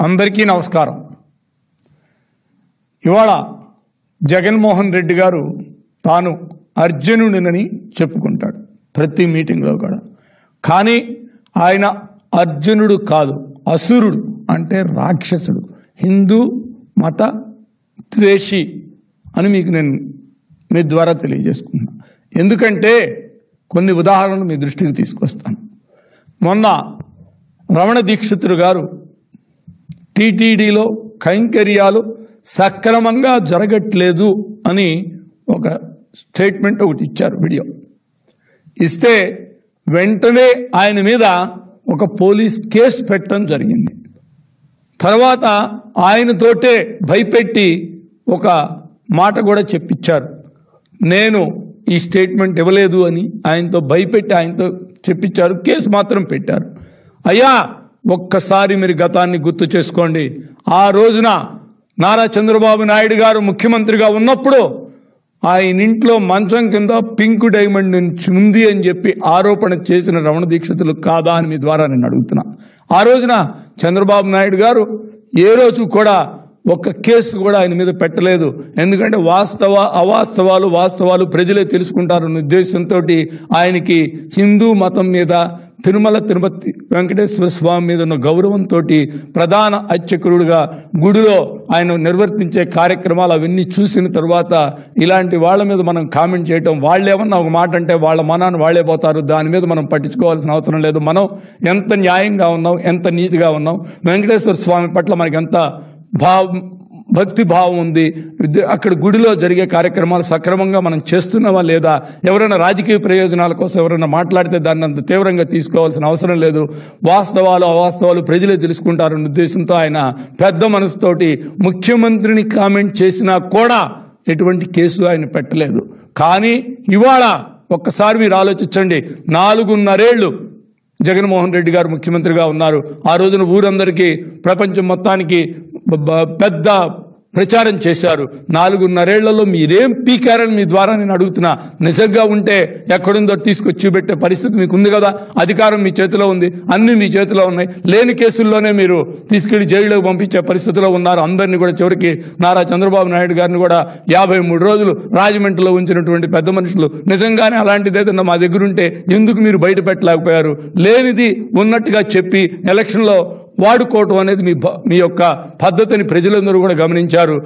అందరికీ నమస్కారం. ఇవాళ జగన్మోహన్ రెడ్డి గారు తాను అర్జునుడినని చెప్పుకుంటాడు ప్రతి మీటింగ్లో కూడా. కానీ ఆయన అర్జునుడు కాదు, అసురుడు, అంటే రాక్షసుడు, హిందూ మత ద్వేషి అని మీకు నేను మీ ద్వారా తెలియజేసుకున్నా. ఎందుకంటే కొన్ని ఉదాహరణలు మీ దృష్టికి తీసుకొస్తాను. మొన్న రమణ దీక్షితుడు గారు టీటీడీలో కైంకర్యాలు సక్రమంగా జరగట్లేదు అని ఒక స్టేట్మెంట్ ఒకటి ఇచ్చారు, వీడియో ఇస్తే వెంటనే ఆయన మీద ఒక పోలీస్ కేసు పెట్టడం జరిగింది. తర్వాత ఆయనతోటే భయపెట్టి ఒక మాట కూడా చెప్పించారు, నేను ఈ స్టేట్మెంట్ ఇవ్వలేదు అని ఆయనతో భయపెట్టి ఆయనతో చెప్పించారు. కేసు మాత్రం పెట్టారు. అయ్యా, ఒక్కసారి మీరు గతాన్ని గుర్తు చేసుకోండి. ఆ రోజున నారా చంద్రబాబు నాయుడు గారు ముఖ్యమంత్రిగా ఉన్నప్పుడు ఆయన ఇంట్లో మంచం కింద పింక్ డైమండ్ ఉంది అని చెప్పి ఆరోపణ చేసిన రమణ దీక్షితులు కాదా అని మీ ద్వారా నేను అడుగుతున్నా. ఆ రోజున చంద్రబాబు నాయుడు గారు ఏ రోజు కూడా ఒక్క కేసు కూడా ఆయన మీద పెట్టలేదు. ఎందుకంటే వాస్తవాలు ప్రజలే తెలుసుకుంటారన్న ఉద్దేశంతో ఆయనకి హిందూ మతం మీద, తిరుపతి వెంకటేశ్వర స్వామి మీద ఉన్న గౌరవంతో ప్రధాన అర్చకుడుగా గుడిలో ఆయన నిర్వర్తించే కార్యక్రమాలు అవన్నీ చూసిన తర్వాత ఇలాంటి వాళ్ళ మీద మనం కామెంట్ చేయటం, వాళ్ళు ఏమన్నా ఒక మాట అంటే వాళ్ళ మనాన్ని వాళ్లే పోతారు, దాని మీద మనం పట్టించుకోవాల్సిన అవసరం లేదు. మనం ఎంత న్యాయంగా ఉన్నాం, ఎంత నీతిగా ఉన్నాం, వెంకటేశ్వర స్వామి పట్ల మనకి ఎంత భక్తి భావం ఉంది, అక్కడ గుడిలో జరిగే కార్యక్రమాలు సక్రమంగా మనం చేస్తున్నావా లేదా, ఎవరైనా రాజకీయ ప్రయోజనాల కోసం ఎవరైనా మాట్లాడితే దాన్ని అంత తీవ్రంగా తీసుకోవాల్సిన అవసరం లేదు. అవాస్తవాలు ప్రజలే తెలుసుకుంటారన్న ఉద్దేశంతో ఆయన పెద్ద మనసుతోటి ముఖ్యమంత్రిని కామెంట్ చేసినా కూడా ఎటువంటి కేసు ఆయన పెట్టలేదు. కానీ ఇవాళ ఒక్కసారి మీరు ఆలోచించండి, 4.5 ఏళ్లు జగన్మోహన్ రెడ్డి గారు ముఖ్యమంత్రిగా ఉన్నారు. ఆ రోజున ఊరందరికీ, ప్రపంచం మొత్తానికి పెద్ద ప్రచారం చేశారు. 4.5 ఏళ్లలో మీరేం పీకారని మీ ద్వారా నేను అడుగుతున్నా. నిజంగా ఉంటే ఎక్కడుందో తీసుకొచ్చి చూపెట్టే పరిస్థితి మీకు ఉంది కదా. అధికారం మీ చేతిలో ఉంది, అన్ని మీ చేతిలో ఉన్నాయి. లేని కేసుల్లోనే మీరు తీసుకెళ్లి జైలులోకి పంపించే పరిస్థితిలో ఉన్నారు. అందరినీ కూడా చివరికి నారా చంద్రబాబు నాయుడు గారిని కూడా 53 రోజులు రాజమండ్రిలో ఉంచినటువంటి పెద్ద మనుషులు. నిజంగానే అలాంటిది ఏదన్నా మా దగ్గర ఉంటే ఎందుకు మీరు బయట పెట్టలేకపోయారు? లేనిది ఉన్నట్టుగా చెప్పి ఎలక్షన్లో వాడుకోవటం అనేది మీ యొక్క పద్ధతిని ప్రజలందరూ కూడా గమనించారు.